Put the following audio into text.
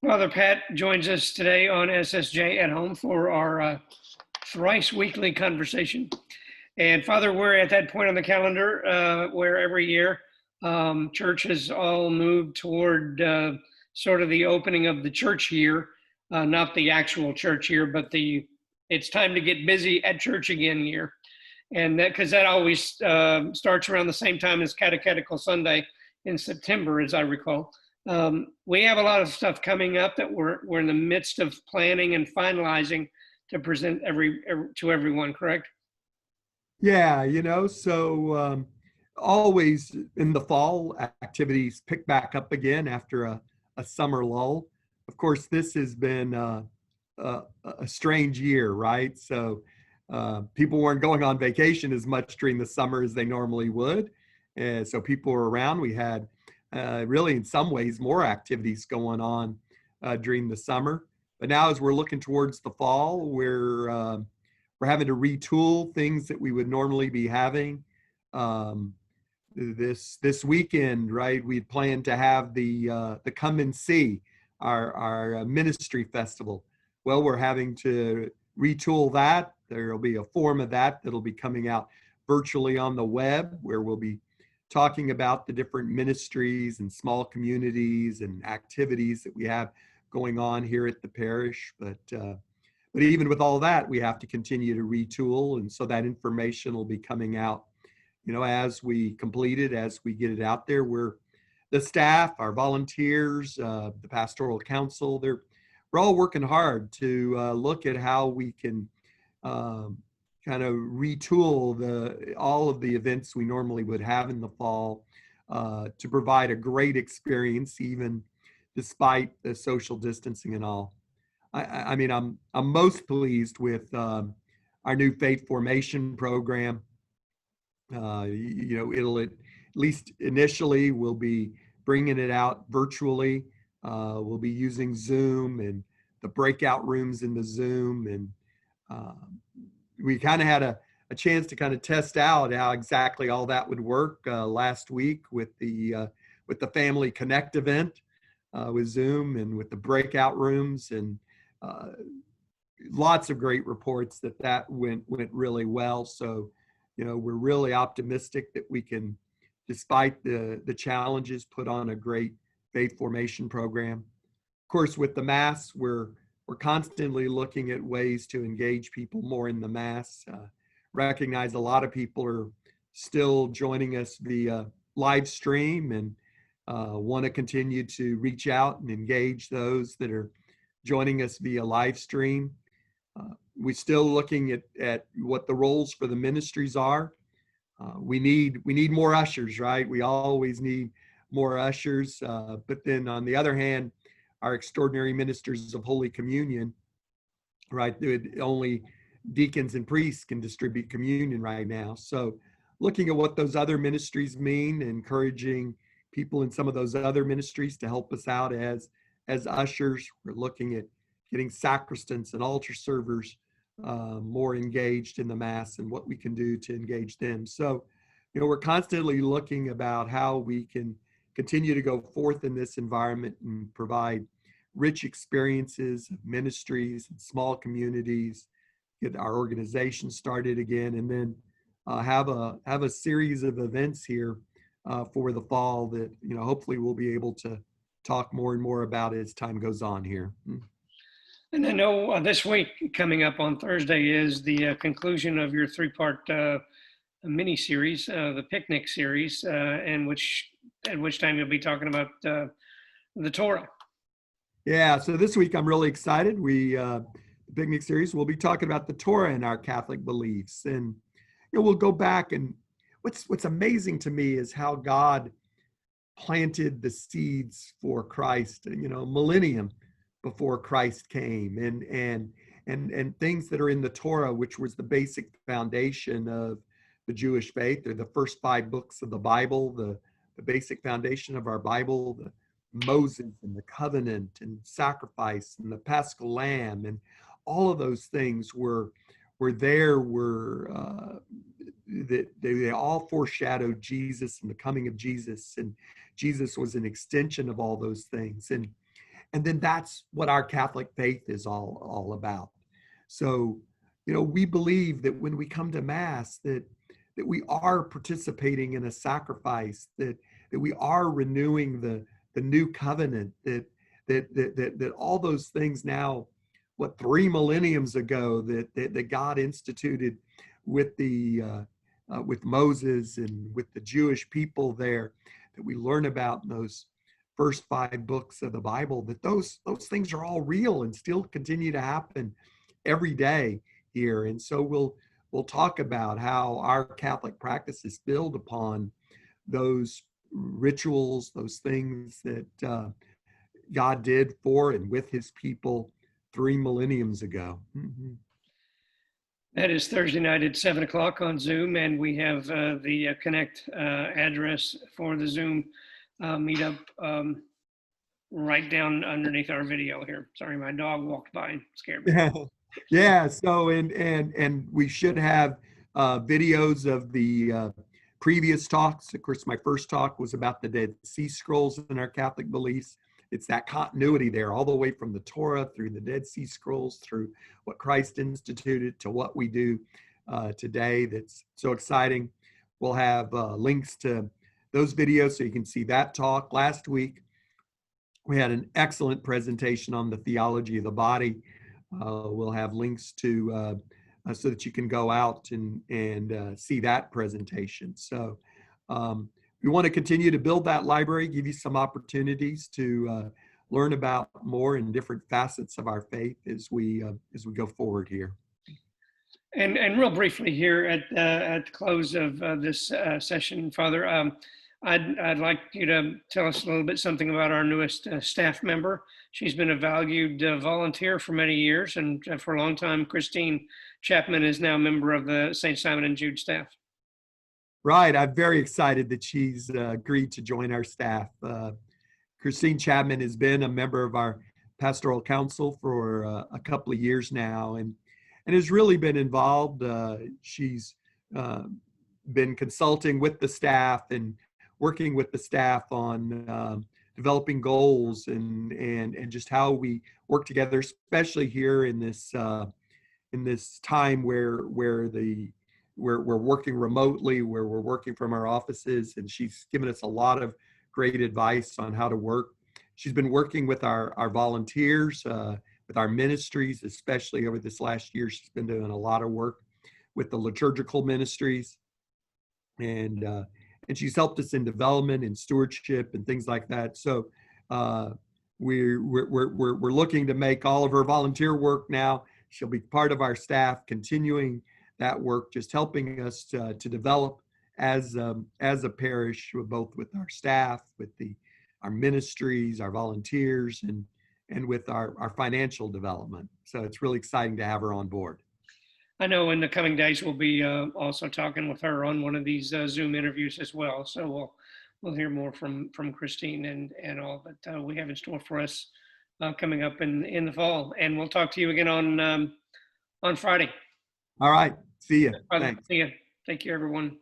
Father Pat joins us today on SSJ at home for our thrice weekly conversation. And Father, we're at that point on the calendar where every year churches all move toward sort of the opening of the church year, not the actual church year, but it's time to get busy at church again year. And that, because that always starts around the same time as Catechetical Sunday in September, as I recall. We have a lot of stuff coming up that we're in the midst of planning and finalizing to present to everyone, correct? Yeah, so always in the fall, activities pick back up again after a summer lull. Of course, this has been a strange year, right? So people weren't going on vacation as much during the summer as they normally would. And so people were around. We had really, in some ways, more activities going on during the summer. But now as we're looking towards the fall, we're having to retool things that we would normally be having. This weekend, right, we planned to have the Come and See, our ministry festival. Well, we're having to retool that. There'll be a form of that'll be coming out virtually on the web, where we'll be talking about the different ministries and small communities and activities that we have going on here at the parish. But even with all that, we have to continue to retool. And so that information will be coming out, as we complete it, as we get it out there. The staff, our volunteers, the pastoral council, we're all working hard to look at how we can kind of retool all of the events we normally would have in the fall to provide a great experience, even despite the social distancing and all. I mean, I'm most pleased with our new faith formation program. It'll at least initially we'll be bringing it out virtually. We'll be using Zoom and the breakout rooms in the Zoom, and we kind of had a chance to kind of test out how exactly all that would work last week with the Family Connect event with Zoom and with the breakout rooms, and lots of great reports that went really well. So, we're really optimistic that we can, despite the challenges, put on a great faith formation program. Of course, with the Mass, we're constantly looking at ways to engage people more in the Mass. Recognize a lot of people are still joining us via live stream, and want to continue to reach out and engage those that are joining us via live stream. We're still looking at what the roles for the ministries are. We need more ushers, right? We always need more ushers. But then on the other hand, our extraordinary ministers of Holy Communion, right? Only deacons and priests can distribute communion right now. So looking at what those other ministries mean, encouraging people in some of those other ministries to help us out as ushers. We're looking at getting sacristans and altar servers more engaged in the Mass and what we can do to engage them. So, we're constantly looking about how we can continue to go forth in this environment and provide rich experiences of ministries and small communities, get our organization started again, and then have a series of events here for the fall that, hopefully we'll be able to talk more and more about as time goes on here. And I know this week coming up on Thursday is the conclusion of your three-part mini series, the picnic series, at which time you'll be talking about the Torah. Yeah, so this week I'm really excited. The picnic series, we'll be talking about the Torah and our Catholic beliefs, and we'll go back. And what's amazing to me is how God planted the seeds for Christ, millennium before Christ came, and things that are in the Torah, which was the basic foundation of the Jewish faith. They're the first 5 books of the Bible, the basic foundation of our Bible, the Moses and the covenant and sacrifice and the Paschal lamb, and all of those things were that they all foreshadowed Jesus and the coming of Jesus, and Jesus was an extension of all those things. And then that's what our Catholic faith is all about. So, we believe that when we come to Mass, that we are participating in a sacrifice, that we are renewing the new covenant, that all those things now, what 3 millenniums ago that God instituted with with Moses and with the Jewish people there, that we learn about in those first 5 books of the Bible, that those things are all real and still continue to happen every day here. And so we'll talk about how our Catholic practices build upon those rituals, those things that God did for and with his people 3 millenniums ago. Mm-hmm. That is Thursday night at 7 o'clock on Zoom, and we have the Connect address for the Zoom meetup right down underneath our video here. Sorry, my dog walked by and scared me. Yeah. So and we should have videos of the previous talks. Of course, my first talk was about the Dead Sea Scrolls in our Catholic beliefs. It's that continuity there, all the way from the Torah through the Dead Sea Scrolls, through what Christ instituted to what we do today. That's so exciting. We'll have links to those videos so you can see that talk. Last week, we had an excellent presentation on the theology of the body. We'll have links to so that you can go out and see that presentation. So we want to continue to build that library, give you some opportunities to learn about more in different facets of our faith as we go forward here. And real briefly here at the close of this session, Father, I'd like you to tell us a little bit something about our newest staff member. She's been a valued volunteer for many years, and for a long time, Christine Chapman is now a member of the St. Simon and Jude staff. Right. I'm very excited that she's agreed to join our staff. Christine Chapman has been a member of our pastoral council for a couple of years now and has really been involved. She's been consulting with the staff and working with the staff on developing goals and just how we work together, especially here in this time where we're working remotely, where we're working from our offices, and she's given us a lot of great advice on how to work. She's been working with our volunteers, with our ministries, especially over this last year. She's been doing a lot of work with the liturgical ministries, and she's helped us in development and stewardship and things like that. So we're looking to make all of her volunteer work now. She'll be part of our staff, continuing that work, just helping us to develop as a parish, both with our staff, with our ministries, our volunteers, and with our financial development. So it's really exciting to have her on board. I know in the coming days we'll be also talking with her on one of these Zoom interviews as well. So we'll hear more from Christine and all that we have in store for us coming up in the fall. And we'll talk to you again on Friday. All right. See you. Thanks. See you. Thank you, everyone.